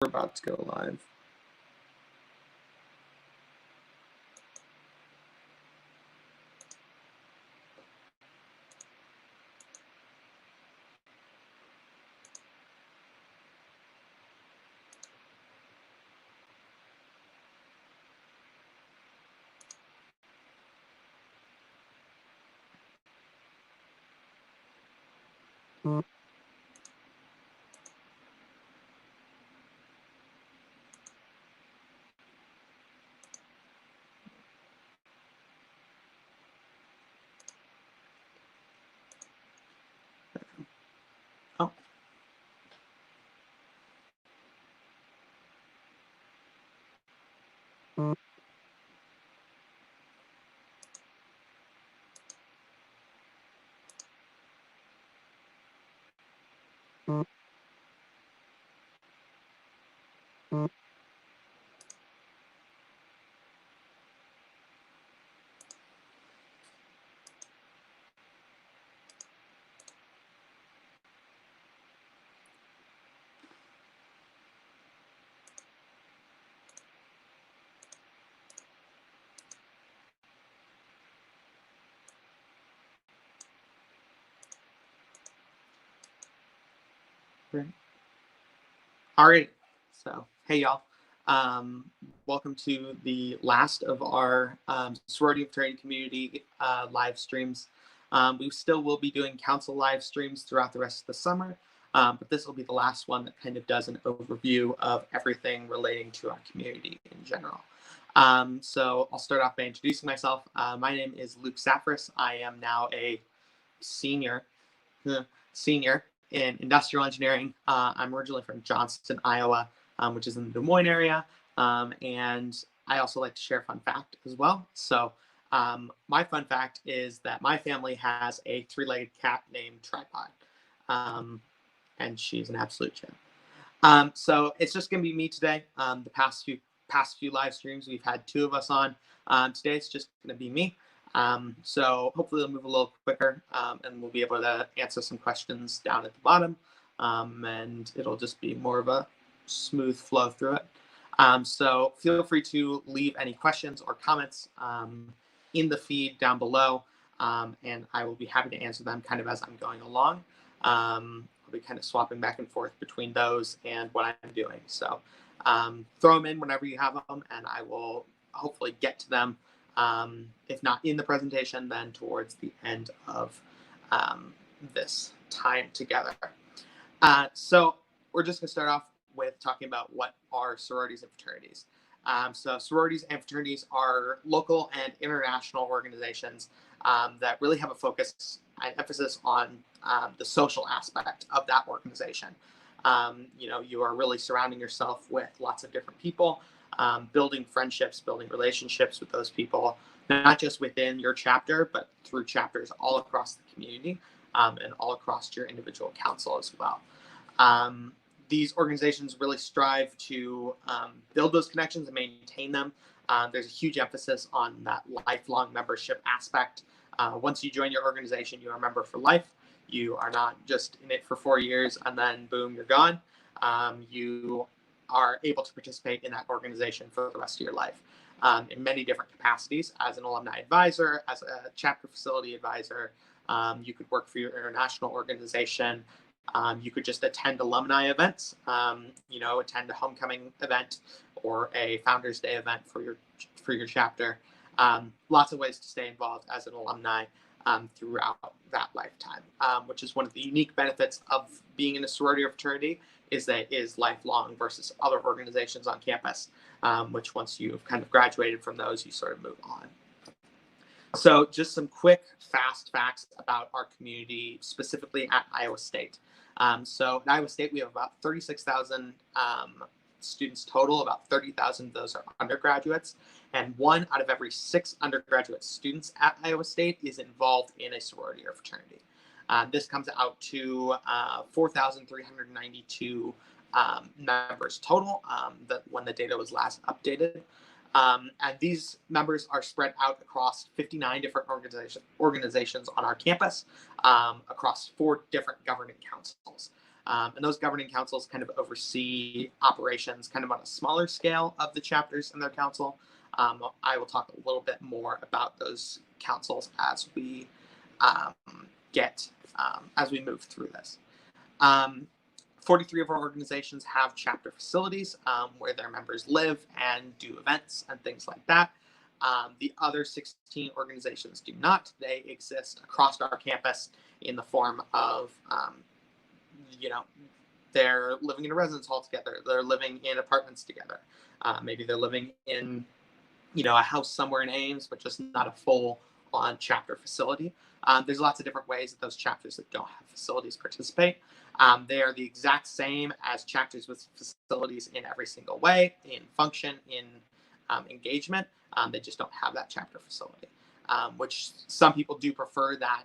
We're about to go live. Oh. Great. All right. So, hey, y'all. Welcome to the last of our Sorority and Fraternity community live streams. We still will be doing council live streams throughout the rest of the summer, but this will be the last one that kind of does an overview of everything relating to our community in general. So I'll start off by introducing myself. My name is Luke Saffris. I am now a senior in industrial engineering. I'm originally from Johnston, Iowa, which is in the Des Moines area. And I also like to share a fun fact as well. So my fun fact is that my family has a three-legged cat named Tripod. And she's an absolute gem. So it's just going to be me today. The past few live streams, we've had two of us on. Today it's just going to be me. So hopefully it'll move a little quicker and we'll be able to answer some questions down at the bottom. And it'll just be more of a smooth flow through it. So feel free to leave any questions or comments in the feed down below. And I will be happy to answer them kind of as I'm going along. I'll be kind of swapping back and forth between those and what I'm doing. So throw them in whenever you have them and I will hopefully get to them. If not in the presentation, then towards the end of this time together. So we're just going to start off with talking about what are sororities and fraternities. So sororities and fraternities are local and international organizations that really have a focus and emphasis on the social aspect of that organization. You are really surrounding yourself with lots of different people, building friendships, building relationships with those people, not just within your chapter, but through chapters all across the community and all across your individual council as well. These organizations really strive to build those connections and maintain them. There's a huge emphasis on that lifelong membership aspect. Once you join your organization, you're a member for life. You are not just in it for 4 years and then boom, you're gone. You are able to participate in that organization for the rest of your life in many different capacities, as an alumni advisor, as a chapter facility advisor. You could work for your international organization. You could just attend alumni events, attend a homecoming event or a Founders Day event for your chapter. Lots of ways to stay involved as an alumni throughout that lifetime, which is one of the unique benefits of being in a sorority or fraternity, is that it is lifelong versus other organizations on campus, which once you've kind of graduated from those, you sort of move on. So just some quick, fast facts about our community, specifically at Iowa State. So at Iowa State, we have about 36,000 students total. About 30,000 of those are undergraduates. And 1 out of every 6 undergraduate students at Iowa State is involved in a sorority or fraternity. This comes out to 4,392 members total when the data was last updated. And these members are spread out across 59 different organizations on our campus, across 4 different governing councils. And those governing councils kind of oversee operations kind of on a smaller scale of the chapters in their council. I will talk a little bit more about those councils as we um, as we move through this. 43 of our organizations have chapter facilities where their members live and do events and things like that. The other 16 organizations do not. They exist across our campus in the form of, they're living in a residence hall together. They're living in apartments together. Maybe they're living in, a house somewhere in Ames, but just not a full-on chapter facility. There's lots of different ways that those chapters that don't have facilities participate. They are the exact same as chapters with facilities in every single way, in function, in engagement. They just don't have that chapter facility, which some people do prefer that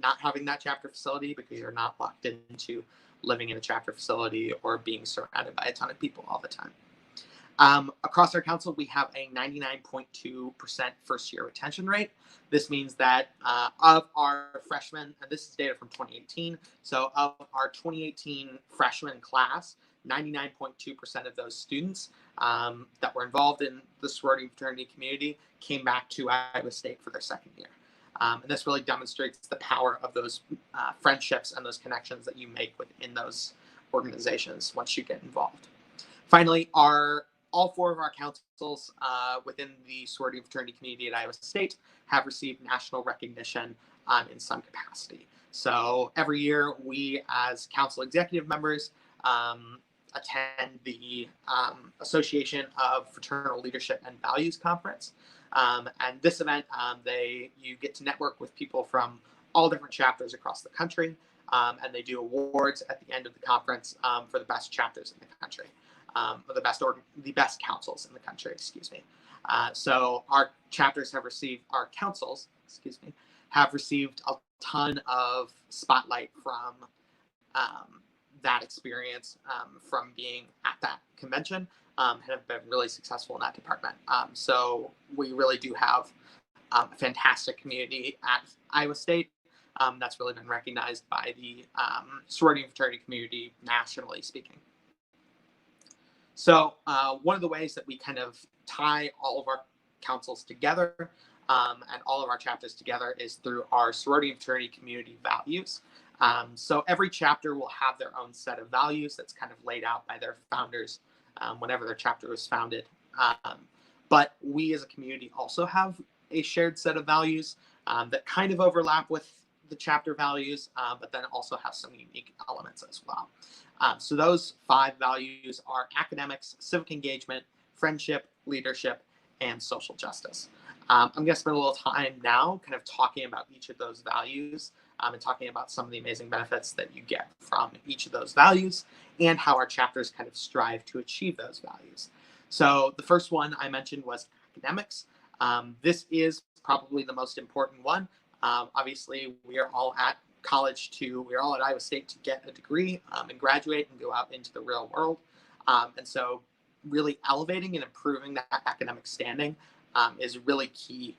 not having that chapter facility because you're not locked into living in a chapter facility or being surrounded by a ton of people all the time. Across our council, we have a 99.2% first-year retention rate. This means that of our freshmen, and this is data from 2018, so of our 2018 freshman class, 99.2% of those students that were involved in the sorority and fraternity community came back to Iowa State for their second year. And this really demonstrates the power of those friendships and those connections that you make within those organizations once you get involved. Finally, all four of our councils within the sorority and fraternity community at Iowa State have received national recognition in some capacity. So every year, we as council executive members attend the Association of Fraternal Leadership and Values Conference. And this event, you get to network with people from all different chapters across the country, and they do awards at the end of the conference for the best chapters in the country. Or the best councils in the country, excuse me. So our councils have received a ton of spotlight from that experience, from being at that convention, and have been really successful in that department. So we really do have a fantastic community at Iowa State. That's really been recognized by the sorority and fraternity community, nationally speaking. So one of the ways that we kind of tie all of our councils together and all of our chapters together is through our sorority and fraternity community values. So every chapter will have their own set of values that's kind of laid out by their founders whenever their chapter was founded. But we as a community also have a shared set of values that kind of overlap with the chapter values, but then also have some unique elements as well. So those 5 values are academics, civic engagement, friendship, leadership, and social justice. I'm going to spend a little time now kind of talking about each of those values and talking about some of the amazing benefits that you get from each of those values and how our chapters kind of strive to achieve those values. So the first one I mentioned was academics. This is probably the most important one. Obviously, we are all at we're all at Iowa State to get a degree and graduate and go out into the real world. And so really elevating and improving that academic standing is really key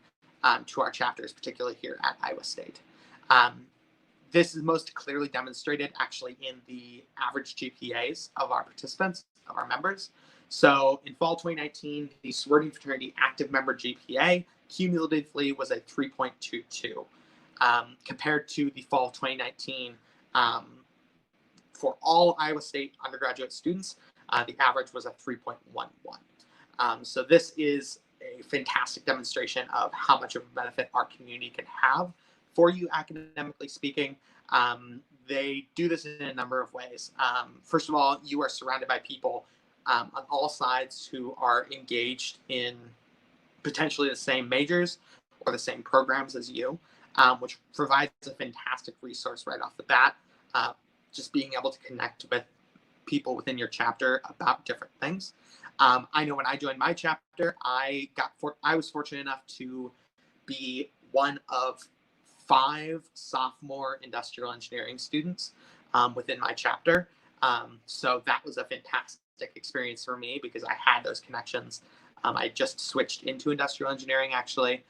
to our chapters, particularly here at Iowa State. This is most clearly demonstrated actually in the average GPAs of our participants, of our members. So in fall 2019, the sorority and fraternity active member GPA cumulatively was a 3.22. Compared to the fall of 2019, for all Iowa State undergraduate students, the average was a 3.11. So this is a fantastic demonstration of how much of a benefit our community can have for you academically speaking. They do this in a number of ways. First of all, you are surrounded by people on all sides who are engaged in potentially the same majors or the same programs as you. Which provides a fantastic resource right off the bat. Just being able to connect with people within your chapter about different things. I know when I joined my chapter, I was fortunate enough to be one of 5 sophomore industrial engineering students within my chapter. So that was a fantastic experience for me because I had those connections. I just switched into industrial engineering actually.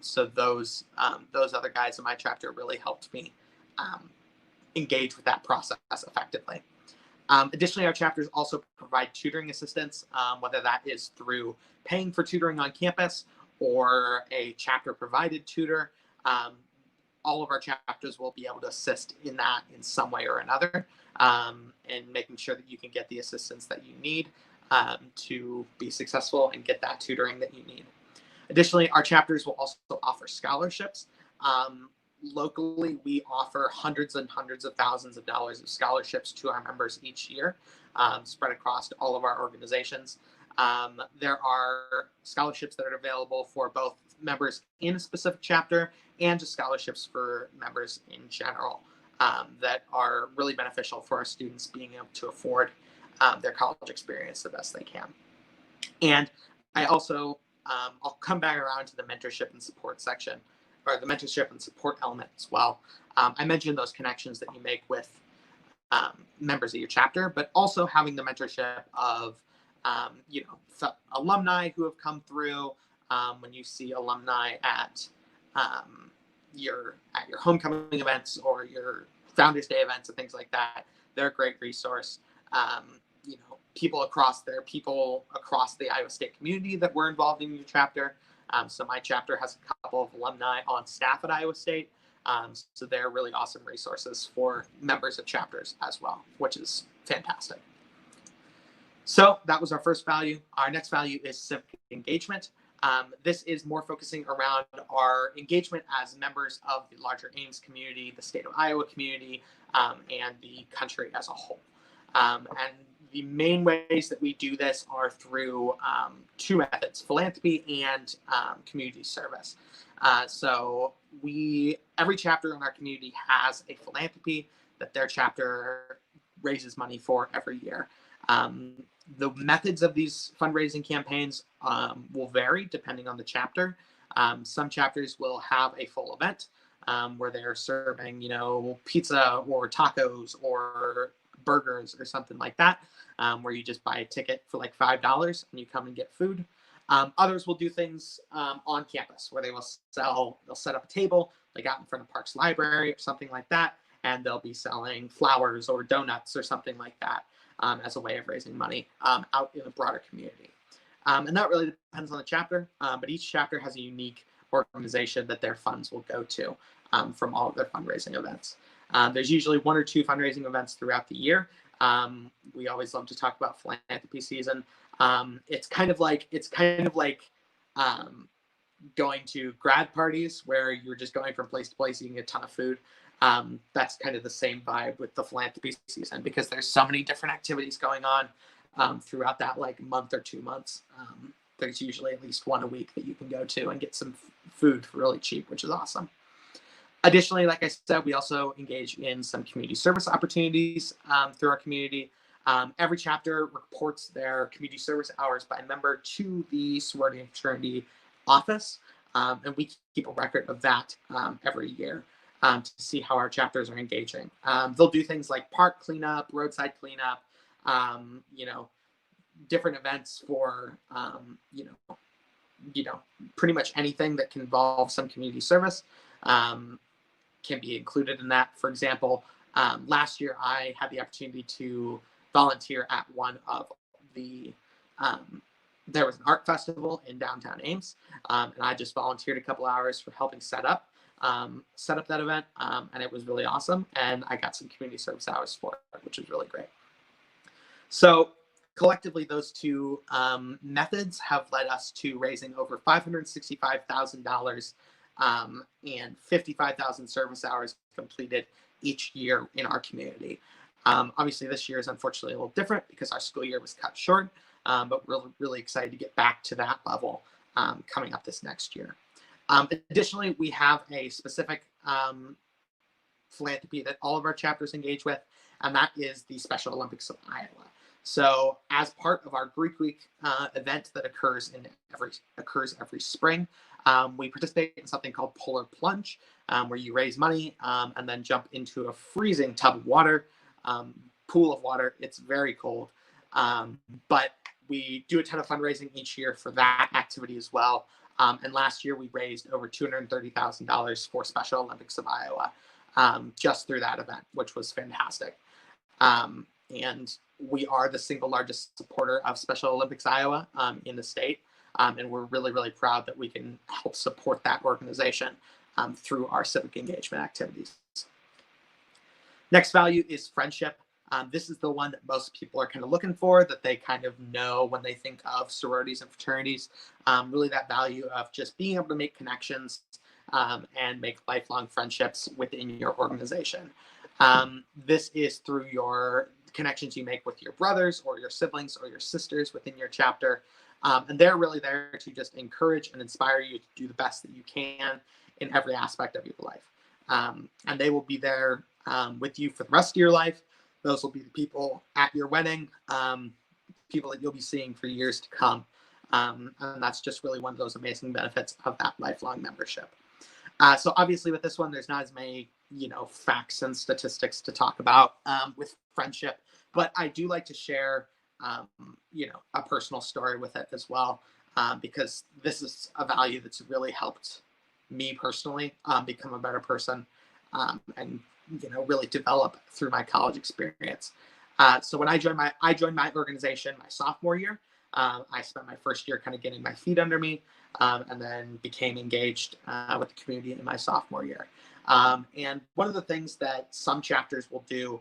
So those other guys in my chapter really helped me engage with that process effectively. Additionally, our chapters also provide tutoring assistance, whether that is through paying for tutoring on campus or a chapter-provided tutor. All of our chapters will be able to assist in that in some way or another, and making sure that you can get the assistance that you need to be successful and get that tutoring that you need. Additionally, our chapters will also offer scholarships. Locally, we offer hundreds and hundreds of thousands of dollars of scholarships to our members each year, spread across all of our organizations. There are scholarships that are available for both members in a specific chapter and just scholarships for members in general that are really beneficial for our students being able to afford their college experience the best they can. And I also, I'll come back around to the mentorship and support section, or the mentorship and support element as well. I mentioned those connections that you make with members of your chapter, but also having the mentorship of alumni who have come through. When you see alumni at your homecoming events or your Founders Day events and things like that, they're a great resource. People across the Iowa State community that were involved in your chapter. So my chapter has a couple of alumni on staff at Iowa State. So they're really awesome resources for members of chapters as well, which is fantastic. So that was our first value. Our next value is civic engagement. This is more focusing around our engagement as members of the larger Ames community, the state of Iowa community, and the country as a whole. And the main ways that we do this are through two methods: philanthropy and community service. So every chapter in our community has a philanthropy that their chapter raises money for every year. The methods of these fundraising campaigns will vary depending on the chapter. Some chapters will have a full event where they're serving, pizza or tacos or burgers or something like that, where you just buy a ticket for like $5 and you come and get food. Others will do things on campus where they'll set up a table like out in front of Parks Library or something like that, and they'll be selling flowers or donuts or something like that as a way of raising money out in the broader community. And that really depends on the chapter, but each chapter has a unique organization that their funds will go to from all of their fundraising events. There's usually one or two fundraising events throughout the year. We always love to talk about philanthropy season. It's kind of like going to grad parties where you're just going from place to place eating a ton of food. That's kind of the same vibe with the philanthropy season, because there's so many different activities going on throughout that month or 2 months. There's usually at least one a week that you can go to and get some food for really cheap, which is awesome. Additionally, like I said, we also engage in some community service opportunities through our community. Every chapter reports their community service hours by member to the Sorority and Fraternity office, and we keep a record of that every year to see how our chapters are engaging. They'll do things like park cleanup, roadside cleanup, different events for, pretty much anything that can involve some community service. Can be included in that. For example, last year I had the opportunity to volunteer at one of the, there was an art festival in downtown Ames, and I just volunteered a couple hours for helping set up that event, and it was really awesome, and I got some community service hours for it, which was really great. So collectively, those two methods have led us to raising over $565,000 and 55,000 service hours completed each year in our community. Obviously, this year is unfortunately a little different because our school year was cut short, but we're really excited to get back to that level coming up this next year. Additionally, we have a specific philanthropy that all of our chapters engage with, and that is the Special Olympics of Iowa. So as part of our Greek Week event that occurs every spring, we participate in something called Polar Plunge, where you raise money and then jump into a freezing tub of water, pool of water. It's very cold, but we do a ton of fundraising each year for that activity as well. And last year we raised over $230,000 for Special Olympics of Iowa. just through that event, which was fantastic. And we are the single largest supporter of Special Olympics Iowa in the state. And we're really, really proud that we can help support that organization through our civic engagement activities. Next value is friendship. This is the one that most people are kind of looking for, that they kind of know when they think of sororities and fraternities. Really that value of just being able to make connections and make lifelong friendships within your organization. This is through your connections you make with your brothers or your siblings or your sisters within your chapter. And they're really there to just encourage and inspire you to do the best that you can in every aspect of your life. And they will be there with you for the rest of your life. Those will be the people at your wedding, people that you'll be seeing for years to come. And that's just really one of those amazing benefits of that lifelong membership. So obviously with this one, there's not as many, facts and statistics to talk about with friendship, but I do like to share, a personal story with it as well, because this is a value that's really helped me personally become a better person and really develop through my college experience. So when I joined my organization my sophomore year, I spent my first year kind of getting my feet under me, and then became engaged with the community in my sophomore year. And one of the things that some chapters will do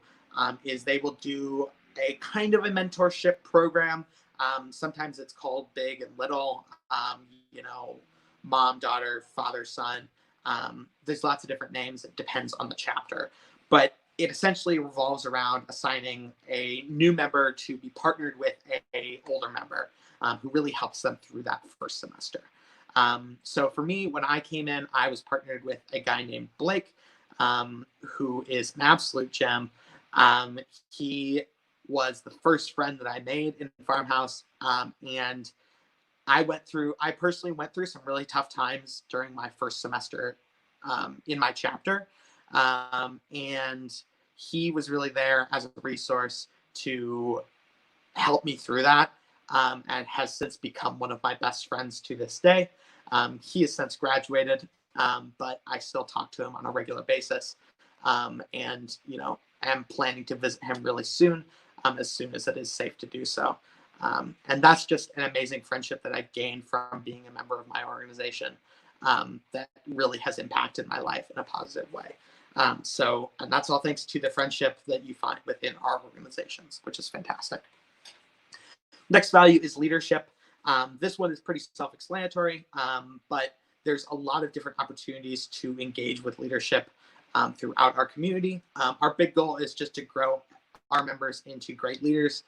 is they will do a kind of a mentorship program. Sometimes it's called Big and Little, mom, daughter, father, son. There's lots of different names. It depends on the chapter. But it essentially revolves around assigning a new member to be partnered with a older member who really helps them through that first semester. So for me, when I came in, I was partnered with a guy named Blake, who is an absolute gem. He was the first friend that I made in the farmhouse. And I personally went through some really tough times during my first semester in my chapter. And he was really there as a resource to help me through that, and has since become one of my best friends to this day. He has since graduated, but I still talk to him on a regular basis. And, am planning to visit him really soon as it is safe to do so. And that's just an amazing friendship that I've gained from being a member of my organization, that really has impacted my life in a positive way. And that's all thanks to the friendship that you find within our organizations, which is fantastic. Next value is leadership. This one is pretty self-explanatory, but there's a lot of different opportunities to engage with leadership throughout our community. Our big goal is just to grow our members into great leaders,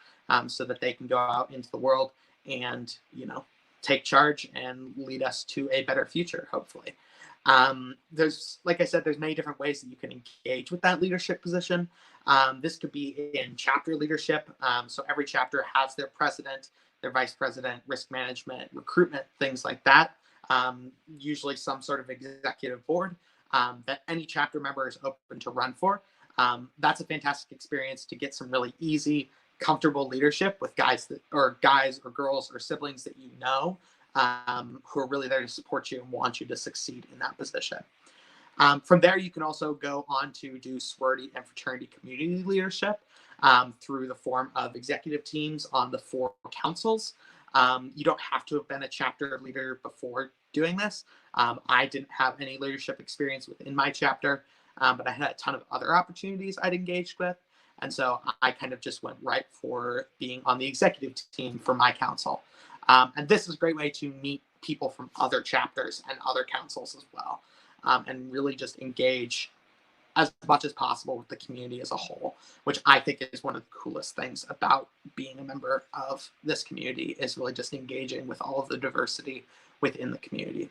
so that they can go out into the world and, take charge and lead us to a better future, hopefully. Like I said, there's many different ways that you can engage with that leadership position. This could be in chapter leadership. So every chapter has their president, their vice president, risk management, recruitment, things like that. Usually some sort of executive board that any chapter member is open to run for. That's a fantastic experience to get some really easy, comfortable leadership with guys or girls or siblings that who are really there to support you and want you to succeed in that position. From there, you can also go on to do sorority and fraternity community leadership through the form of executive teams on the 4 councils. You don't have to have been a chapter leader before doing this. I didn't have any leadership experience within my chapter, but I had a ton of other opportunities I'd engaged with. And so I kind of just went right for being on the executive team for my council. And this is a great way to meet people from other chapters and other councils as well, and really just engage as much as possible with the community as a whole, which I think is one of the coolest things about being a member of this community, is really just engaging with all of the diversity within the community.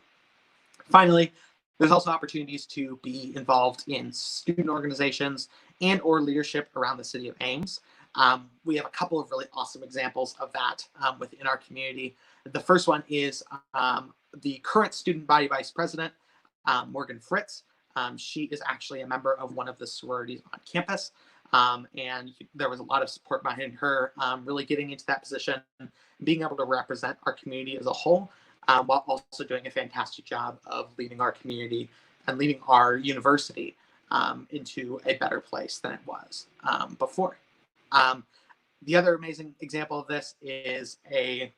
Finally, there's also opportunities to be involved in student organizations and or leadership around the city of Ames. We have a couple of really awesome examples of that within our community. The first one is the current student body vice president, Morgan Fritz. She is actually a member of one of the sororities on campus, and there was a lot of support behind her really getting into that position, being able to represent our community as a whole, while also doing a fantastic job of leading our community and leading our university into a better place than it was before. Um, the other amazing example of this is a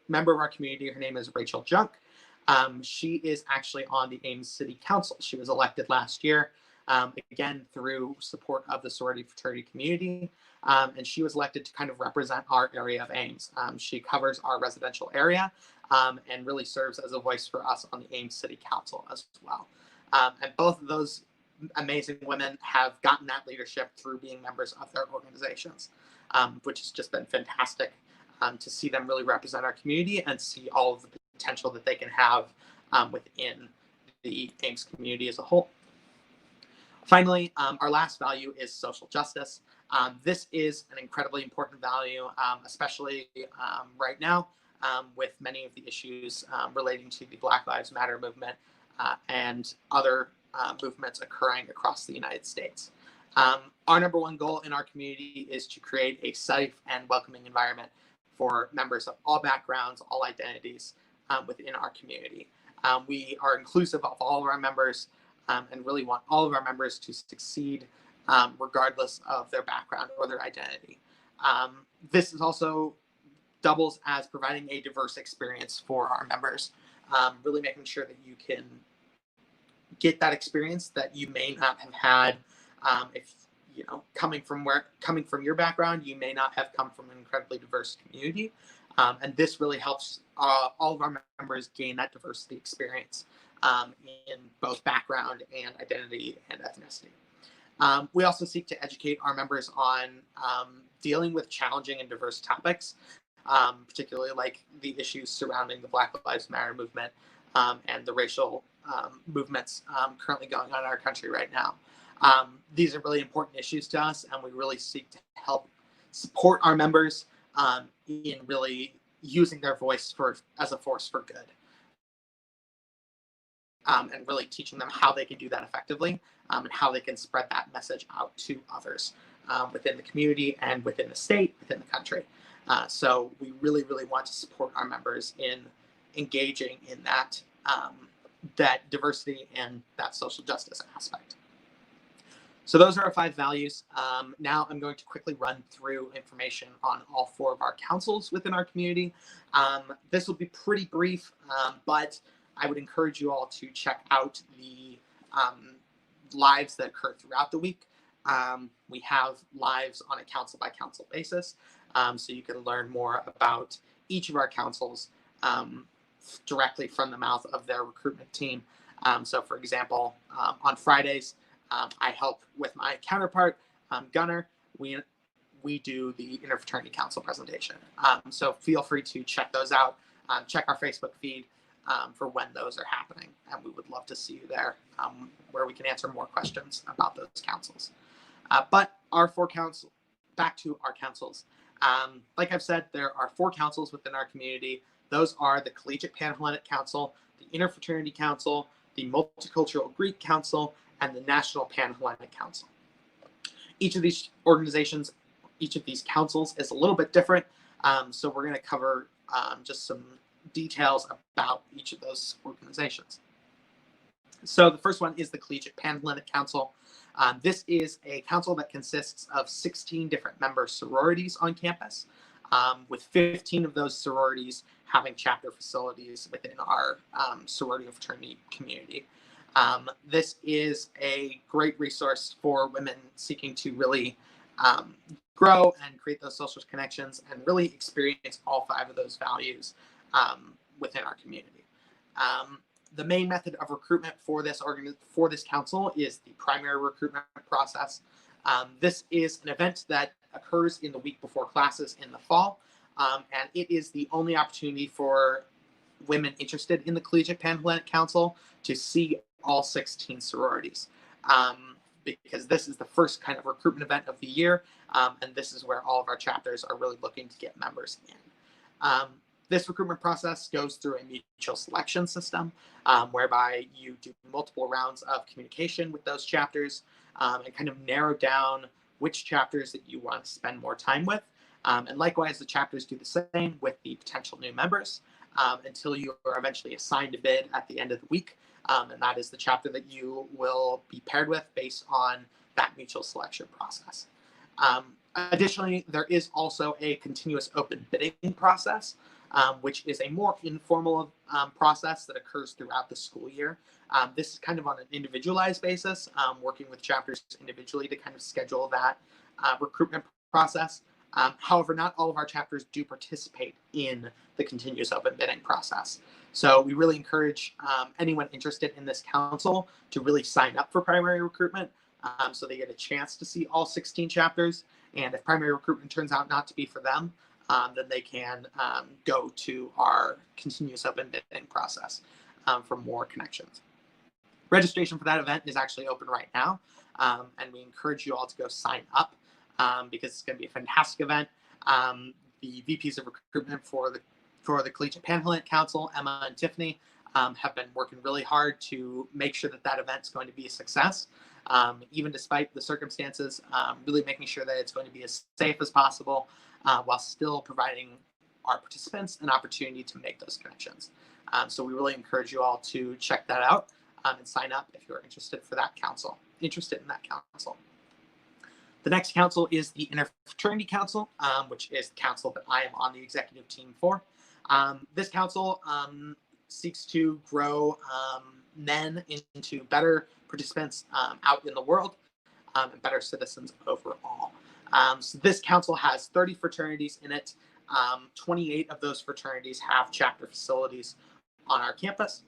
member of our community. Her name is Rachel Junk. She is actually on the Ames City Council. She was elected last year, again, through support of the sorority fraternity community. And she was elected to kind of represent our area of Ames. She covers our residential area and really serves as a voice for us on the Ames City Council as well. And both of those amazing women have gotten that leadership through being members of their organizations, which has just been fantastic to see them really represent our community and see all of the potential that they can have within the Ames community as a whole. Finally, our last value is social justice. This is an incredibly important value, especially right now with many of the issues relating to the Black Lives Matter movement and other movements occurring across the United States. Our number one goal in our community is to create a safe and welcoming environment for members of all backgrounds, all identities within our community. We are inclusive of all of our members and really want all of our members to succeed regardless of their background or their identity. This is also doubles as providing a diverse experience for our members, really making sure that you can get that experience that you may not have had if you know coming from your background. You may not have come from an incredibly diverse community, and this really helps all of our members gain that diversity experience in both background and identity and ethnicity. We also seek to educate our members on dealing with challenging and diverse topics, particularly like the issues surrounding the Black Lives Matter movement and the racial movements currently going on in our country right now. These are really important issues to us, and we really seek to help support our members in really using their voice as a force for good. And really teaching them how they can do that effectively and how they can spread that message out to others within the community and within the state, within the country. So we really, really want to support our members in engaging in that that diversity and that social justice aspect. So those are our 5 values. Now I'm going to quickly run through information on all 4 of our councils within our community. This will be pretty brief, but I would encourage you all to check out the lives that occur throughout the week. We have lives on a council by council basis, so you can learn more about each of our councils directly from the mouth of their recruitment team. So for example, on Fridays, I help with my counterpart, Gunnar. We do the Interfraternity Council presentation. So feel free to check those out. Check our Facebook feed for when those are happening, and we would love to see you there, where we can answer more questions about those councils. But back to our councils. Like I've said, there are 4 councils within our community. Those are the Collegiate Panhellenic Council, the Interfraternity Council, the Multicultural Greek Council, and the National Panhellenic Council. Each of these organizations, each of these councils is a little bit different, so we're going to cover just some details about each of those organizations. So the first one is the Collegiate Panhellenic Council. This is a council that consists of 16 different member sororities on campus, with 15 of those sororities having chapter facilities within our sorority and fraternity community. This is a great resource for women seeking to really grow and create those social connections and really experience all 5 of those values within our community. The main method of recruitment for this council is the primary recruitment process. This is an event that occurs in the week before classes in the fall, and it is the only opportunity for women interested in the Collegiate Panhellenic Council to see all 16 sororities, because this is the first kind of recruitment event of the year, and this is where all of our chapters are really looking to get members in. This recruitment process goes through a mutual selection system, whereby you do multiple rounds of communication with those chapters and kind of narrow down which chapters that you want to spend more time with. And likewise, the chapters do the same with the potential new members. until you are eventually assigned a bid at the end of the week. And that is the chapter that you will be paired with based on that mutual selection process. Additionally, there is also a continuous open bidding process, which is a more informal process that occurs throughout the school year. This is kind of on an individualized basis, working with chapters individually to kind of schedule that recruitment process. However, not all of our chapters do participate in the continuous open bidding process. So we really encourage anyone interested in this council to really sign up for primary recruitment, so they get a chance to see all 16 chapters. And if primary recruitment turns out not to be for them, then they can go to our continuous open bidding process for more connections. Registration for that event is actually open right now, and we encourage you all to go sign up because it's going to be a fantastic event. The VPs of recruitment for the Collegiate Panhellenic Council, Emma and Tiffany, have been working really hard to make sure that that event's going to be a success, even despite the circumstances, really making sure that it's going to be as safe as possible while still providing our participants an opportunity to make those connections. So we really encourage you all to check that out and sign up if you're interested in that council. The next council is the Fraternity Council, which is the council that I am on the executive team for. This council seeks to grow men into better participants out in the world and better citizens overall. So this council has 30 fraternities in it. 28 of those fraternities have chapter facilities on our campus.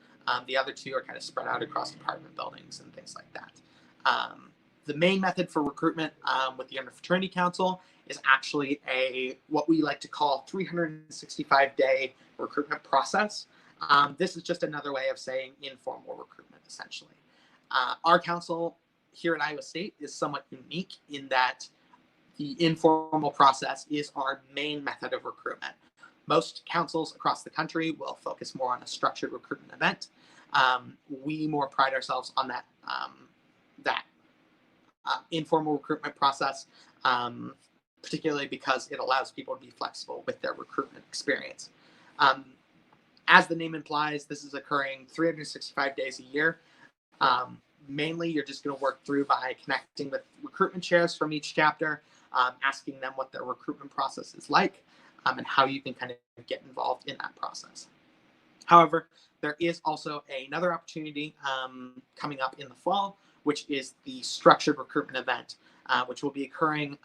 The other 2 are kind of spread out across apartment buildings and things like that. The main method for recruitment with the Fraternity Council is actually what we like to call 365-day recruitment process. This is just another way of saying informal recruitment, essentially. Our council here at Iowa State is somewhat unique in that the informal process is our main method of recruitment. Most councils across the country will focus more on a structured recruitment event. We more pride ourselves on that informal recruitment process, particularly because it allows people to be flexible with their recruitment experience. As the name implies, this is occurring 365 days a year. Mainly, you're just going to work through by connecting with recruitment chairs from each chapter, asking them what their recruitment process is like, and how you can kind of get involved in that process. However, there is also another opportunity coming up in the fall, which is the structured recruitment event, which will be occurring.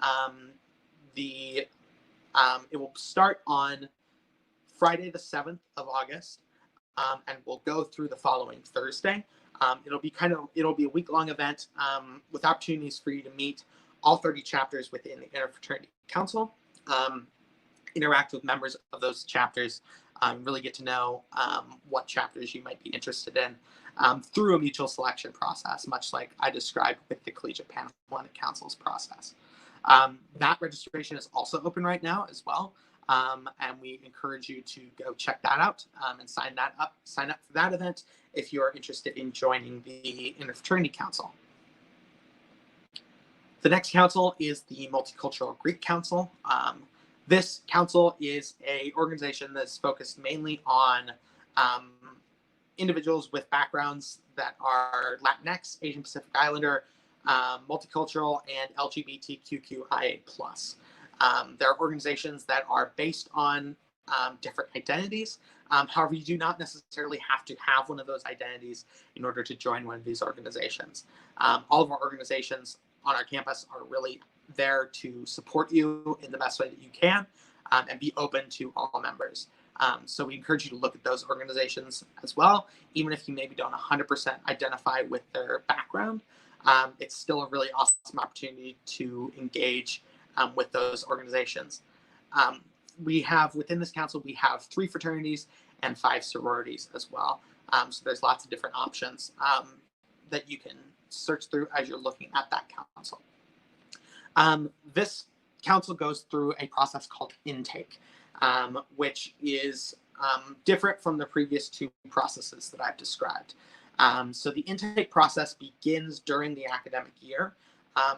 It will start on Friday, the 7th of August, and will go through the following Thursday. It'll be a week-long event with opportunities for you to meet all 30 chapters within the Interfraternity Council, interact with members of those chapters, really get to know what chapters you might be interested in through a mutual selection process, much like I described with the Collegiate Panhellenic Council's process. That registration is also open right now as well, and we encourage you to go check that out and sign up for that event if you're interested in joining the Interfraternity Council. The next council is the Multicultural Greek Council. This council is an organization that's focused mainly on individuals with backgrounds that are Latinx, Asian Pacific Islander, multicultural, and LGBTQIA+. There are organizations that are based on different identities. However, you do not necessarily have to have one of those identities in order to join one of these organizations. All of our organizations on our campus are really there to support you in the best way that you can and be open to all members. So we encourage you to look at those organizations as well, even if you maybe don't 100% identify with their background. It's still a really awesome opportunity to engage with those organizations. Within this council, we have 3 fraternities and 5 sororities as well. So there's lots of different options that you can search through as you're looking at that council. This council goes through a process called intake, which is different from the previous 2 processes that I've described. So the intake process begins during the academic year,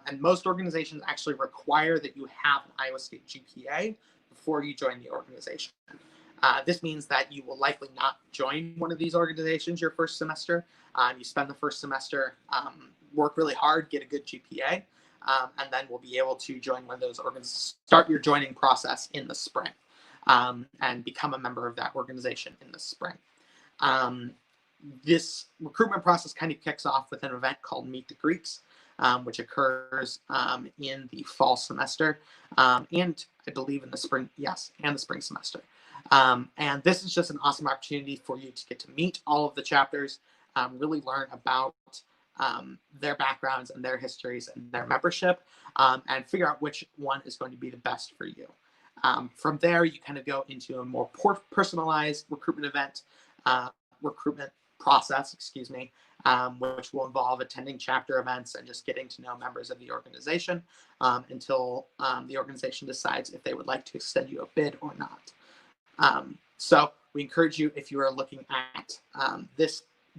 and most organizations actually require that you have an Iowa State GPA before you join the organization. This means that you will likely not join one of these organizations your first semester. You spend the first semester, work really hard, get a good GPA, and then we'll be able to join one of those organizations, start your joining process in the spring, and become a member of that organization in the spring. This recruitment process kind of kicks off with an event called Meet the Greeks, which occurs in the fall semester, and I believe in the spring, and the spring semester. And this is just an awesome opportunity for you to get to meet all of the chapters, really learn about their backgrounds and their histories and their membership, and figure out which one is going to be the best for you. From there, you kind of go into a more personalized recruitment process, which will involve attending chapter events and just getting to know members of the organization until the organization decides if they would like to extend you a bid or not. So we encourage you, if you are looking at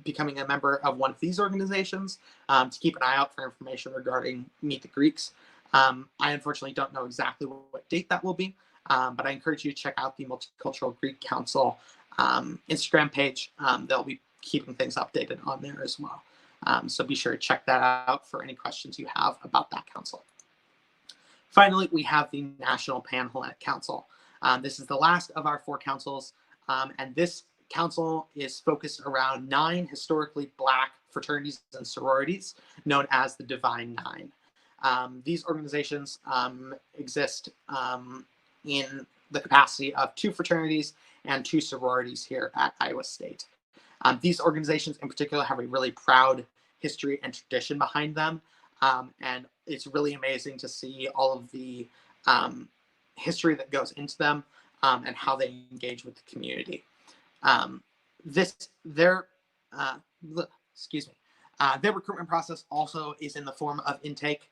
becoming a member of one of these organizations, to keep an eye out for information regarding Meet the Greeks. I unfortunately don't know exactly what date that will be, but I encourage you to check out the Multicultural Greek Council Instagram page. They'll be keeping things updated on there as well. So be sure to check that out for any questions you have about that council. Finally, we have the National Pan-Hellenic Council. This is the last of our 4 councils, and this council is focused around 9 historically Black fraternities and sororities known as the Divine Nine. These organizations exist in the capacity of 2 fraternities and 2 sororities here at Iowa State. These organizations in particular have a really proud history and tradition behind them, and it's really amazing to see all of the history that goes into them and how they engage with the community. Their recruitment process also is in the form of intake,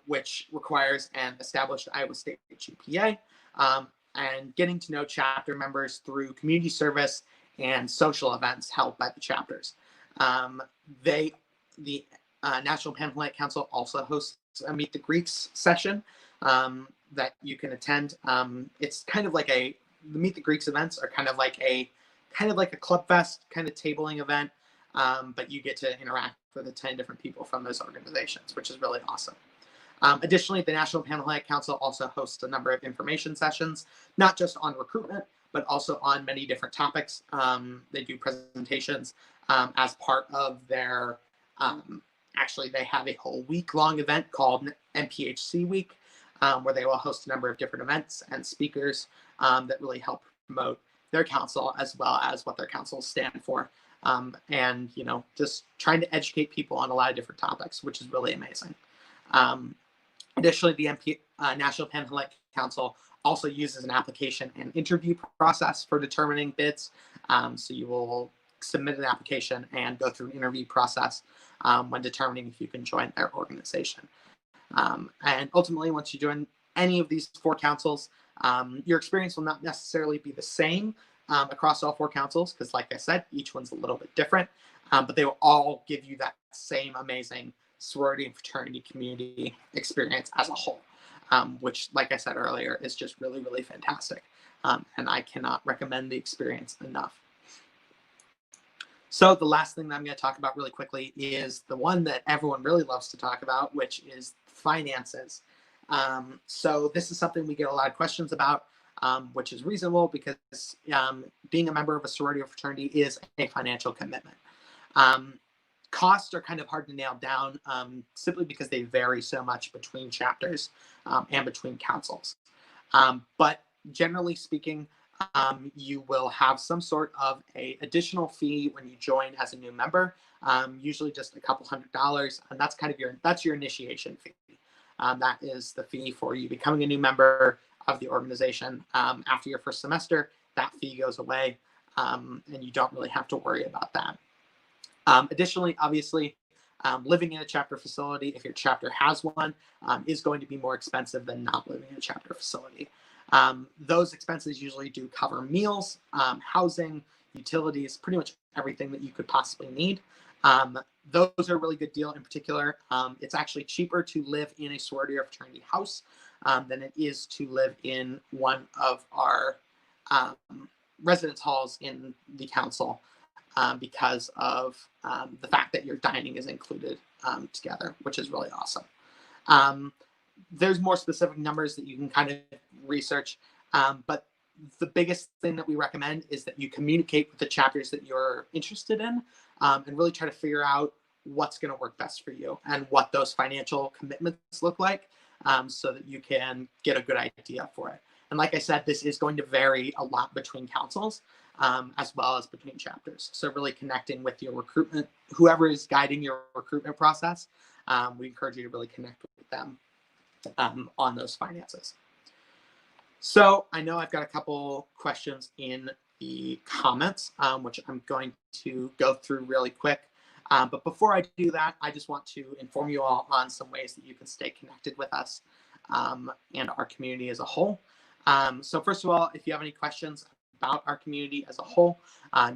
which requires an established Iowa State GPA, and getting to know chapter members through community service and social events held by the chapters. The National Pan-Hellenic Council also hosts a Meet the Greeks session that you can attend. It's kind of like the Meet the Greeks events are kind of like a club fest kind of tabling event, but you get to interact with 10 different people from those organizations, which is really awesome. Additionally, the National Pan-Hellenic Council also hosts a number of information sessions, not just on recruitment, but also on many different topics. They do presentations as part of their, actually they have a whole week-long event called MPHC Week, where they will host a number of different events and speakers that really help promote their council as well as what their councils stand for. And, just trying to educate people on a lot of different topics, which is really amazing. Additionally, the National Pan-Hellenic Council also uses an application and interview process for determining bids. So you will submit an application and go through an interview process when determining if you can join their organization. And ultimately, once you join any of these 4 councils, your experience will not necessarily be the same across all 4 councils, because like I said, each one's a little bit different, but they will all give you that same amazing sorority and fraternity community experience as a whole, which, like I said earlier, is just really, really fantastic. And I cannot recommend the experience enough. So the last thing that I'm going to talk about really quickly is the one that everyone really loves to talk about, which is finances. So this is something we get a lot of questions about, which is reasonable because being a member of a sorority or fraternity is a financial commitment. Costs are kind of hard to nail down simply because they vary so much between chapters and between councils. But generally speaking, you will have some sort of a additional fee when you join as a new member, usually just a couple $100s, and that's kind of your initiation fee. That is the fee for you becoming a new member of the organization. After your first semester, that fee goes away, and you don't really have to worry about that. Additionally, obviously, living in a chapter facility, if your chapter has one, is going to be more expensive than not living in a chapter facility. Those expenses usually do cover meals, housing, utilities, pretty much everything that you could possibly need. Those are a really good deal. In particular, it's actually cheaper to live in a sorority or fraternity house than it is to live in one of our residence halls in the council because of the fact that your dining is included together, which is really awesome. There's more specific numbers that you can kind of research, but the biggest thing that we recommend is that you communicate with the chapters that you're interested in and really try to figure out what's going to work best for you and what those financial commitments look like so that you can get a good idea for it. And like I said, this is going to vary a lot between councils as well as between chapters. So really connecting with your recruitment, whoever is guiding your recruitment process, we encourage you to really connect with them on those finances. So I know I've got a couple questions in the comments, which I'm going to go through really quick. But before I do that, I just want to inform you all on some ways that you can stay connected with us and our community as a whole. So first of all, if you have any questions about our community as a whole,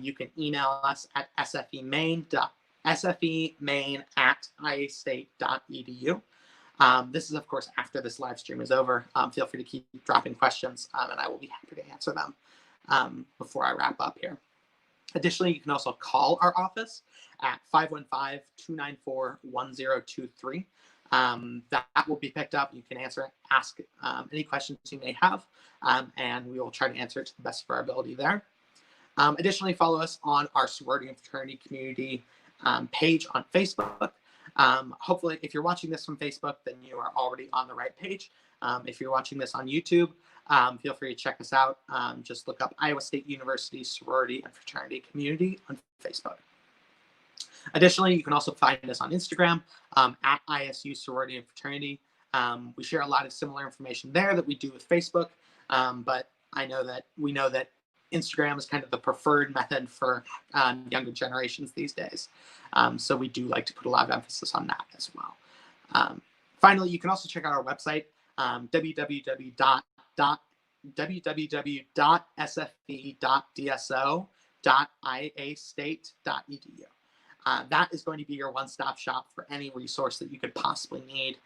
you can email us at sfemain@iastate.edu. This is, of course, after this live stream is over. Feel free to keep dropping questions, and I will be happy to answer them before I wrap up here. Additionally, you can also call our office at 515-294-1023. That will be picked up. You can ask any questions you may have, and we will try to answer it to the best of our ability there. Additionally, follow us on our sorority and fraternity community page on Facebook. Hopefully, if you're watching this from Facebook, then you are already on the right page. If you're watching this on YouTube, feel free to check us out. Just look up Iowa State University Sorority and Fraternity Community on Facebook. Additionally, you can also find us on Instagram at ISU Sorority and Fraternity. We share a lot of similar information there that we do with Facebook, but we know that Instagram is kind of the preferred method for younger generations these days. So we do like to put a lot of emphasis on that as well. Finally, you can also check out our website, www.sfe.dso.iastate.edu. That is going to be your one-stop shop for any resource that you could possibly need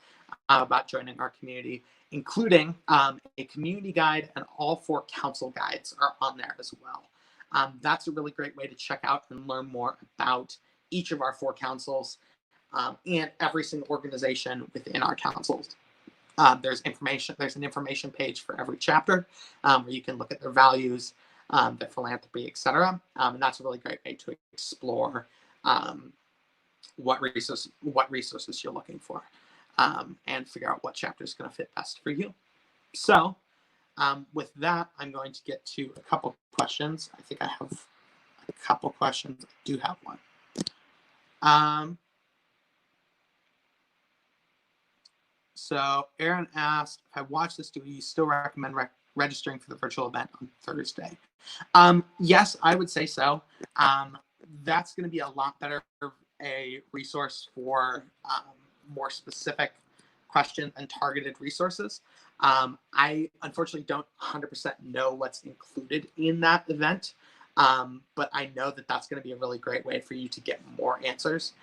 about joining our community, including a community guide, and all 4 council guides are on there as well. That's a really great way to check out and learn more about each of our 4 councils and every single organization within our councils. There's an information page for every chapter where you can look at their values, their philanthropy, etc. And that's a really great way to explore what resources you're looking for and figure out what chapter is going to fit best for you. So with that, I'm going to get to a couple questions. I think I have a couple questions. I do have one. So Aaron asked, if I watch this, do you still recommend registering for the virtual event on Thursday? Yes, I would say so. That's going to be a lot better a resource for more specific questions and targeted resources. I unfortunately don't 100% know what's included in that event, but I know that that's going to be a really great way for you to get more answers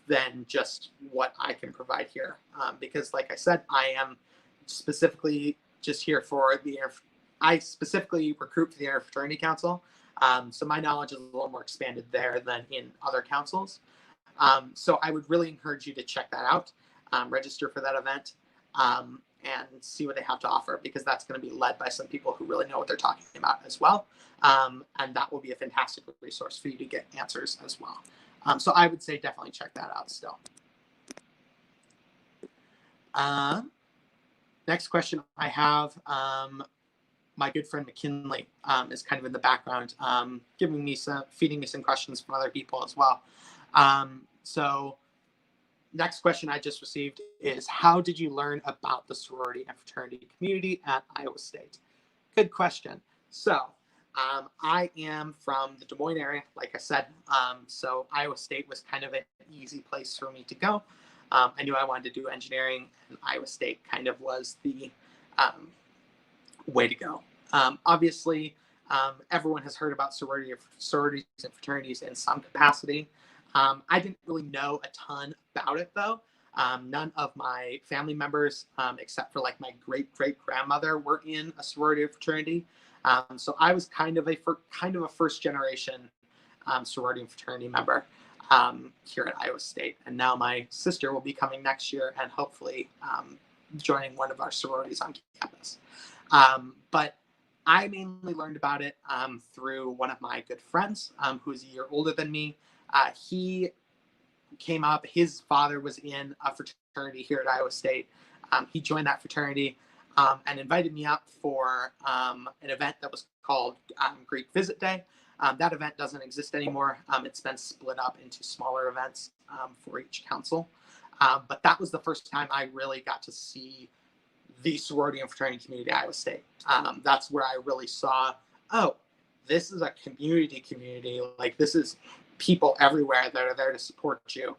than just what I can provide here. Because like I said, I am specifically just here for I specifically recruit for the Interfraternity Council. So my knowledge is a little more expanded there than in other councils. So I would really encourage you to check that out, register for that event, and see what they have to offer, because that's going to be led by some people who really know what they're talking about as well. And that will be a fantastic resource for you to get answers as well. So I would say definitely check that out still. Next question I have, my good friend McKinley is kind of in the background, feeding me some questions from other people as well. So next question I just received is, how did you learn about the sorority and fraternity community at Iowa State? Good question. So I am from the Des Moines area, like I said. So Iowa State was kind of an easy place for me to go. I knew I wanted to do engineering, and Iowa State kind of was the way to go. Obviously, everyone has heard about sororities and fraternities in some capacity. I didn't really know a ton about it, though. None of my family members, except for like my great-great-grandmother, were in a sorority or fraternity. So I was kind of a first generation sorority and fraternity member here at Iowa State. And now my sister will be coming next year and hopefully joining one of our sororities on campus. But I mainly learned about it through one of my good friends who is a year older than me. He came up, his father was in a fraternity here at Iowa State. He joined that fraternity and invited me up for an event that was called Greek Visit Day. That event doesn't exist anymore. It's been split up into smaller events for each council. But that was the first time I really got to see the sorority and fraternity community at Iowa State. That's where I really saw, oh, this is a community. Like, this is people everywhere that are there to support you,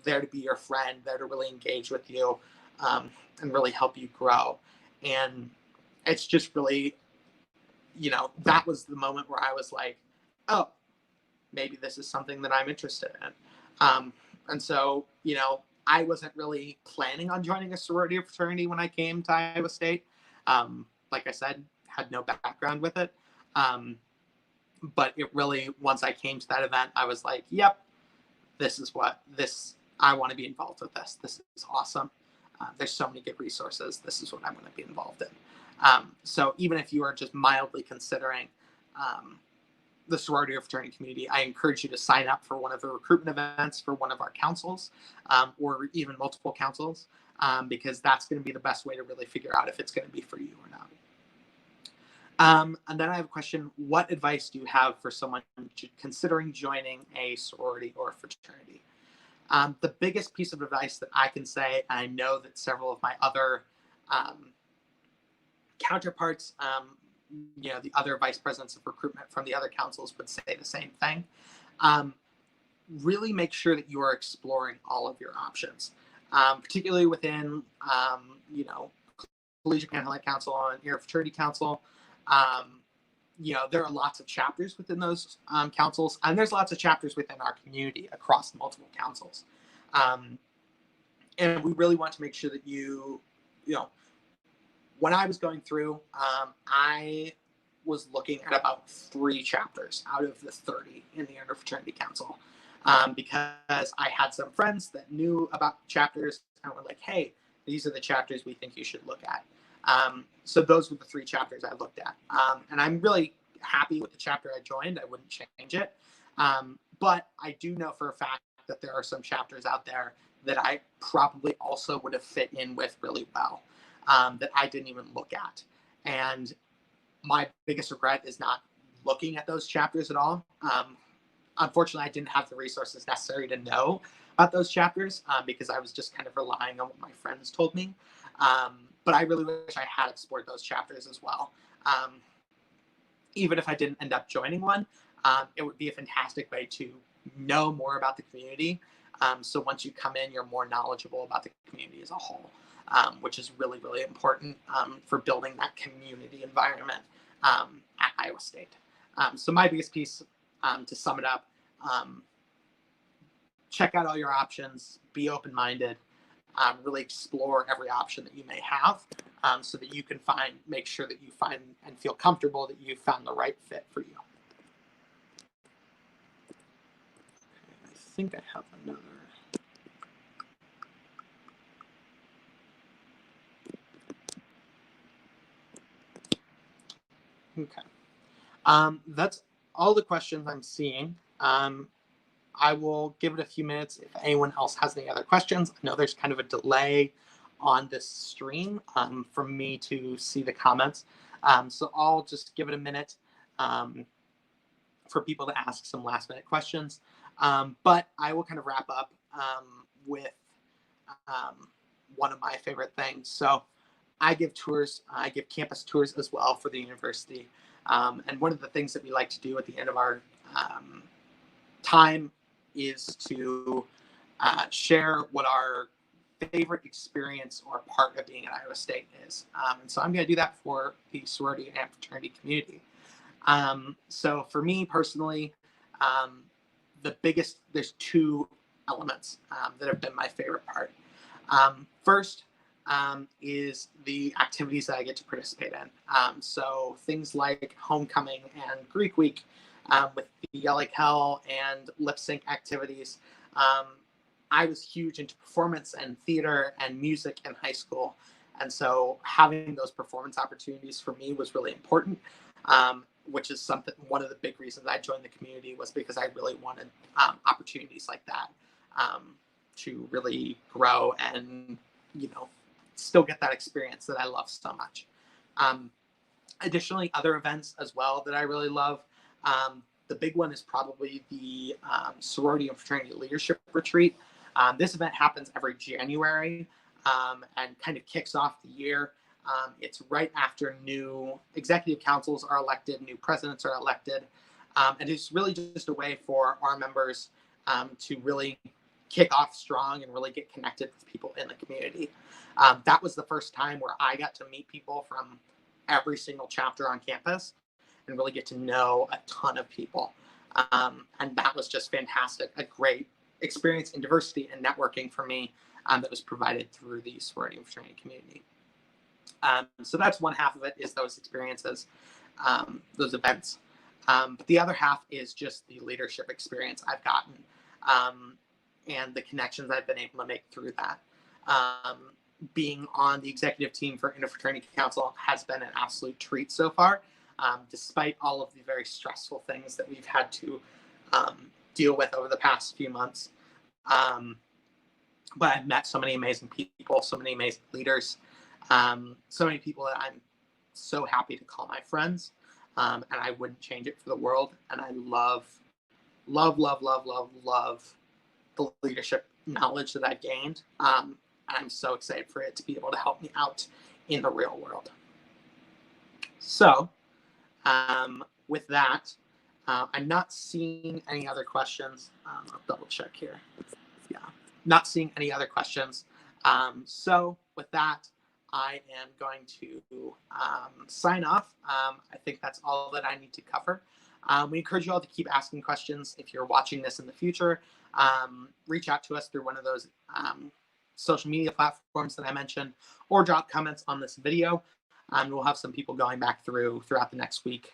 there to be your friend, there to really engage with you, and really help you grow. And it's just really, that was the moment where I was like, oh, maybe this is something that I'm interested in. And so, I wasn't really planning on joining a sorority or fraternity when I came to Iowa State. Like I said, had no background with it. But it really, once I came to that event, I was like, yep, I want to be involved with this. This is awesome. There's so many good resources. This is what I'm going to be involved in. So even if you are just mildly considering the sorority or fraternity community, I encourage you to sign up for one of the recruitment events for one of our councils, or even multiple councils, because that's going to be the best way to really figure out if it's going to be for you or not. And then I have a question. What advice do you have for someone considering joining a sorority or fraternity? The biggest piece of advice that I can say, and I know that several of my other counterparts, the other vice presidents of recruitment from the other councils would say the same thing. Really make sure that you are exploring all of your options, particularly within, Collegiate Candlelight Council and your fraternity council. There are lots of chapters within those councils, and there's lots of chapters within our community across multiple councils. And we really want to make sure that when I was going through, I was looking at about 3 chapters out of the 30 in the Interfraternity Council, because I had some friends that knew about chapters and were like, hey, these are the chapters we think you should look at. So those were the 3 chapters I looked at. And I'm really happy with the chapter I joined. I wouldn't change it. But I do know for a fact that there are some chapters out there that I probably also would have fit in with really well, that I didn't even look at. And my biggest regret is not looking at those chapters at all. Unfortunately, I didn't have the resources necessary to know about those chapters, because I was just kind of relying on what my friends told me. But I really wish I had explored those chapters as well. Even if I didn't end up joining one, it would be a fantastic way to know more about the community. So once you come in, you're more knowledgeable about the community as a whole, which is really, really important for building that community environment at Iowa State. So my biggest piece, to sum it up, check out all your options, be open-minded, really explore every option that you may have, so that you can make sure that you find and feel comfortable that you found the right fit for you. I think I have another. Okay. That's all the questions I'm seeing. I will give it a few minutes if anyone else has any other questions. I know there's kind of a delay on this stream for me to see the comments. So I'll just give it a minute for people to ask some last minute questions. But I will kind of wrap up with one of my favorite things. So I give tours, I give campus tours as well for the university. And one of the things that we like to do at the end of our time is to share what our favorite experience or part of being at Iowa State is. And so I'm going to do that for the sorority and fraternity community. So for me personally, there's 2 elements that have been my favorite part. First, is the activities that I get to participate in. So things like homecoming and Greek week, with the Yell Like Hell and lip sync activities. I was huge into performance and theater and music in high school. And so having those performance opportunities for me was really important, which is one of the big reasons I joined the community was because I really wanted opportunities like that to really grow and, still get that experience that I love so much. Additionally, other events as well that I really love. The big one is probably the Sorority and Fraternity Leadership Retreat. This event happens every January and kind of kicks off the year. It's right after new executive councils are elected, new presidents are elected. And it's really just a way for our members to really kick off strong and really get connected with people in the community. That was the first time where I got to meet people from every single chapter on campus and really get to know a ton of people. And that was just fantastic, a great experience in diversity and networking for me that was provided through the sorority and fraternity community. So that's one half of it, is those experiences, those events. But the other half is just the leadership experience I've gotten and the connections I've been able to make through that. Being on the executive team for Interfraternity Council has been an absolute treat so far, despite all of the very stressful things that we've had to deal with over the past few months. But I've met so many amazing people, so many amazing leaders, so many people that I'm so happy to call my friends, and I wouldn't change it for the world. And I love the leadership knowledge that I've gained. I'm so excited for it to be able to help me out in the real world. So with that, I'm not seeing any other questions. I'll double check here. Yeah, not seeing any other questions. So with that, I am going to sign off. I think that's all that I need to cover. We encourage you all to keep asking questions. If you're watching this in the future, reach out to us through one of those social media platforms that I mentioned, or drop comments on this video. We'll have some people going back throughout the next week,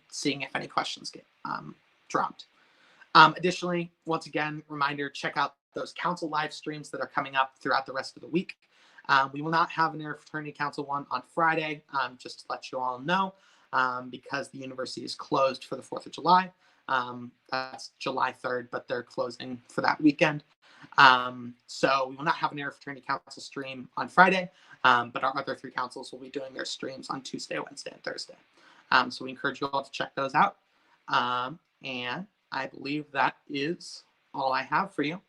seeing if any questions get dropped. Additionally, once again, reminder, check out those council live streams that are coming up throughout the rest of the week. We will not have an Interfraternity Council one on Friday, just to let you all know, because the university is closed for the 4th of July. That's July 3rd, but they're closing for that weekend. So we will not have an Interfraternity Council stream on Friday, but our other 3 councils will be doing their streams on Tuesday, Wednesday, and Thursday. So we encourage you all to check those out. And I believe that is all I have for you.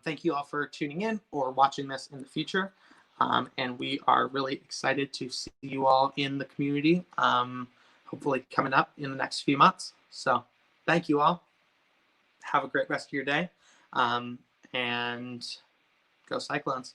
Thank you all for tuning in or watching this in the future. And we are really excited to see you all in the community, hopefully coming up in the next few months. So thank you all. Have a great rest of your day. And go Cyclones.